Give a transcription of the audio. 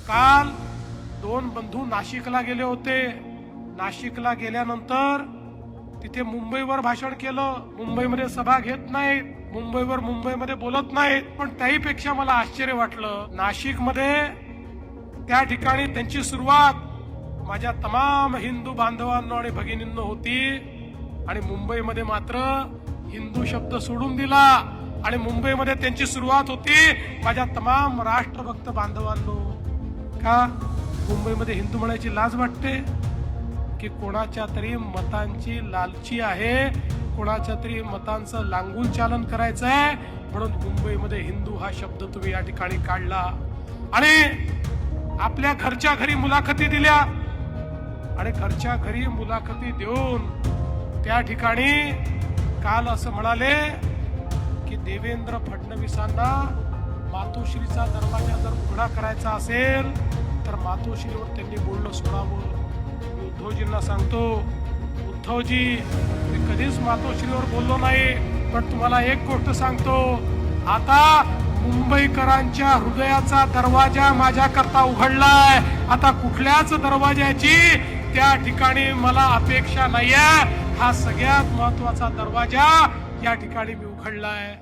काल दोन बंधू नाशिकला गेले होते. नाशिकला गेल्यानंतर तिथे मुंबईवर भाषण केलं. मुंबईमध्ये सभा घेत नाहीत, मुंबईमध्ये बोलत नाहीत. पण त्याहीपेक्षा मला आश्चर्य वाटलं, नाशिकमध्ये त्या ठिकाणी त्यांची सुरुवात माझ्या तमाम हिंदू बांधवांनो आणि भगिनींनो होती, आणि मुंबईमध्ये मात्र हिंदू शब्द सोडून दिला. आणि मुंबईमध्ये त्यांची सुरुवात होती माझ्या तमाम राष्ट्रभक्त बांधवांनो. का मुंबईमध्ये हिंदू म्हणायची लाज वाटते की कोणाच्या तरी मतांची लालची आहे, कोणाच्या तरी मतांचं लांगून चालन करायचं आहे म्हणून मुंबईमध्ये हिंदू हा शब्द तुम्ही या ठिकाणी काढला. आणि आपल्या घरच्या घरी मुलाखती दिल्या, आणि घरच्या घरी मुलाखती देऊन त्या ठिकाणी काल असं म्हणाले की देवेंद्र फडणवीसांना मातोश्रीचा दरवाजा जर उघडा करायचा असेल तर मातोश्रीवर त्यांनी बोलणं सोडावं. मी उद्धवजींना सांगतो, उद्धवजी मी कधीच मातोश्रीवर बोललो नाही, पण तुम्हाला एक गोष्ट सांगतो, आता मुंबईकरांच्या हृदयाचा दरवाजा माझ्याकरता उघडलाय. आता कुठल्याच दरवाजाची त्या ठिकाणी मला अपेक्षा नाहीये. हा सगळ्यात महत्वाचा दरवाजा या ठिकाणी मी उघडलाय.